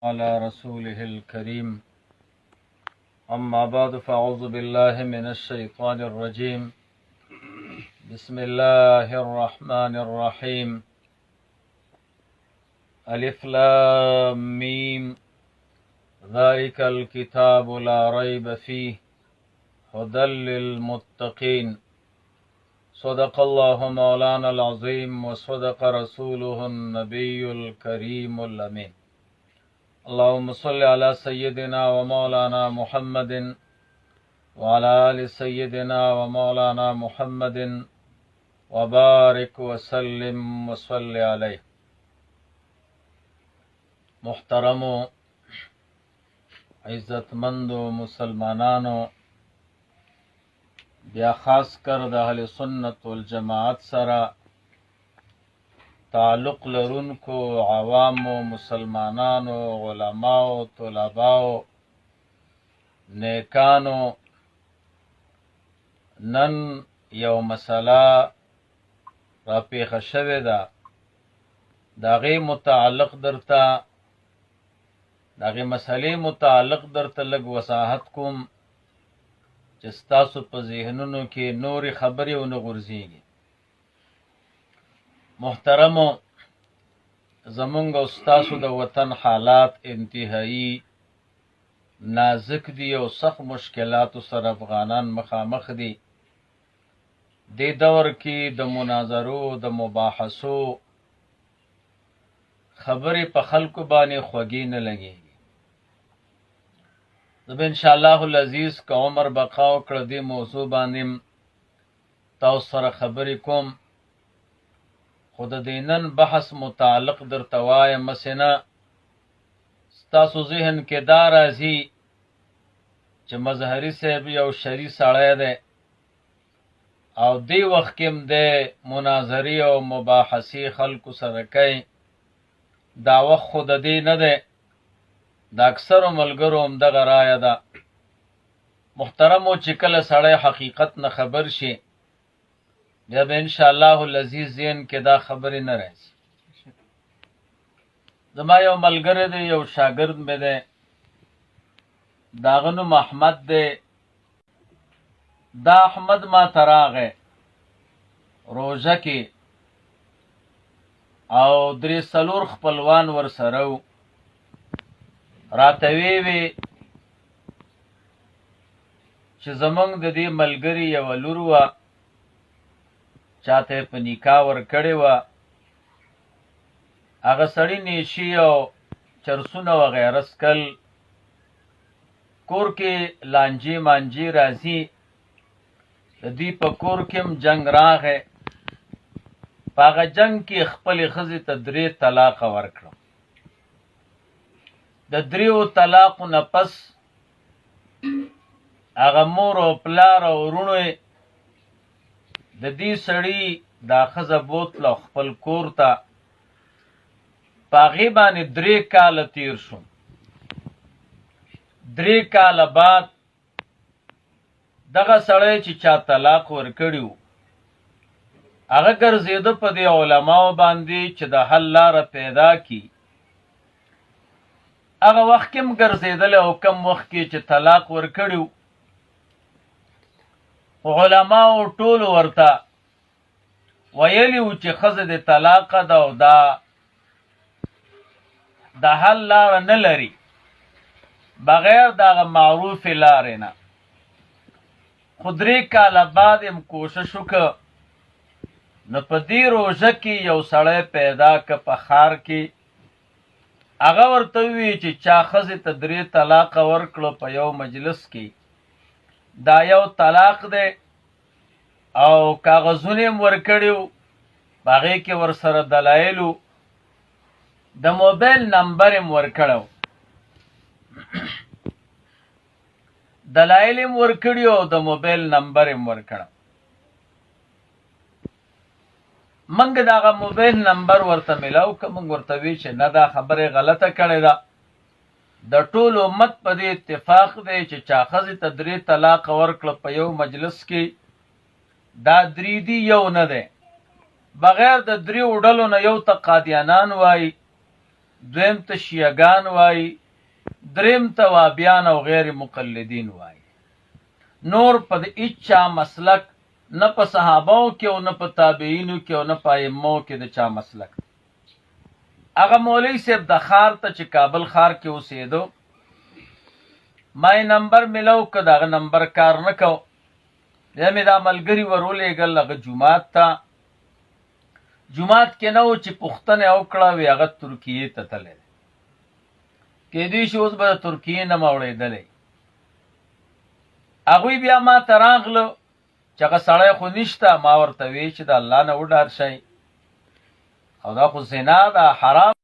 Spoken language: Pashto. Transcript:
على رسوله الكريم أما بعد فأعوذ بالله من الشيطان الرجيم بسم الله الرحمن الرحيم ألف لام ميم ذلك الكتاب لا ريب فيه هدى للمتقين صدق الله مولانا العظيم وصدق رسوله النبي الكريم الأمين اللهم صل على سيدنا ومولانا محمد وعلى آل سيدنا ومولانا محمد وبارك وسلم وصل عليه. محترم عزتمند مسلمانانو، بیا خاص کر د اهل سنت والجماعت سره تعلق لرونکو عوامو مسلمانانو، علماو، طلباو، نیکانو، نن یو مسله را پیښه شوې ده. د هغې مسلې متعلق درته لږ وضاحت کوم چې ستاسو په ذهنونو کې نورې خبرې ونه غورځېږي. محترمو، زمونږ او ستاسو د وطن حالات انتهایی نازک دي او سخت مشکلاتو سره افغانان مخامخ دي. دې دور کې د مناظرو، د مباحثو خبرې په خلکو باندې خوږې نه لګېږي. زه به انشاءالله العزیز که عمر بقا وکړه دې موضوع باندې تاسو سره خبرې کوم، خو د دې نن بحث متعلق درته وایم هسې نه ستاسو ذهن کې دا راځي چې مظهري صاحب یو شري سړی دی او دې وخت کې هم دی مناظرې او مباحثې خلکو سره کوي. دا وخت خو د دې نه دی، د اکثرو ملګرو هم دغه رایه ده. محترمو، چې کله سړی حقیقت نه خبر شي بیا به انشاءالله العزیز ذهن کې دا خبرې نه راځي. زما یو ملګری دی، یو شاګرد مې دی، د هغه نوم احمد دی. دا احمد ما ته راغی روژه کې او 3-4 خپلوان ورسره و. راته وی چې زمونږ د دې ملګري یوه لور وه، چاته په نکاح ورکړې وه. هغه سړي نیشي او چرسونه وغیره څکل، کور کې لانجې مانجې راځي. د دې په کور کې هم جنګ راغی. په هغه جنګ کې خپلې ښځې ته 3 طلاقه ورکړم. د 3 طلاقو نه پس هغه مور او پلار او وروڼو د دې سړي دا ښځه بوتله خپل کور ته. په هغې باندې 3 کاله تیر شو. 3 کاله بعد دغه سړی چې چا طلاق ورکړي و هغه ګرځېده په دې علماو باندې چې د حل لاره پیدا کړي. هغه وخت کې هم ګرځېدلی او کم وخت کې چې طلاق ورکړي و علماو ټولو ورته ویلي و چې ښځه د طلاقه ده او دا د حل لاره نه لري بغیر د هغه معروفې لارې نه. خو 3 کاله بعد هم کوشش وکړه، نو په دې روژه کې یو سړی پیدا که په ښار کې. هغه ورته ووي چې چا ښځې ته 3 طلاقه ورکړو په یو مجلس کې، دا یو طلاق دی او کاغذونه هم ورکړي وو، په هغې کې ورسره دلایل وو، د موبایل نمبر هم ورکړی وو، دلایل هم ورکړي او د موبایل نمبر هم ورکړی. منګ د هغه موبایل نمبر ورته میلاو که منګ ورته وی چې نه دا خبرې غلطه کړې ده. د ټول امت په دې اتفاق دی چې چا ښځې ته 3 طلاقه ورکړه په یو مجلس کې، دا 3 دي، یو نه دی. بغیر د 3 ډلو نه یو ته قادیانان وایي، دویم ته شیعګان وایي، دریم ته وابیان او غیر مقلدین وایي. نور په د هیچا مسلک نه په صحابو کې او نه په تابعینو کې او نه په ائمو کې د چا مسلک. هغه مولوي صاحب د ښار ته چې کابل ښار کې اوسېدو، ما یې نمبر میلو که د هغه نمبر کار نه کو، بیا مې دا ملګري ور ولېږل هغه جومات ته. جومات کې نه و چې پوښتنه یې وکړه، وی هغه ترکیې ته تللی دی، کیدای شي اوس به د ترکیې نه موړېدلی. هغوی بیا ما ته راغله چې هغه سړی خو نشته. ما ورته وی چې د الله نه وډار شئ، او دا خو زنا ده، حرام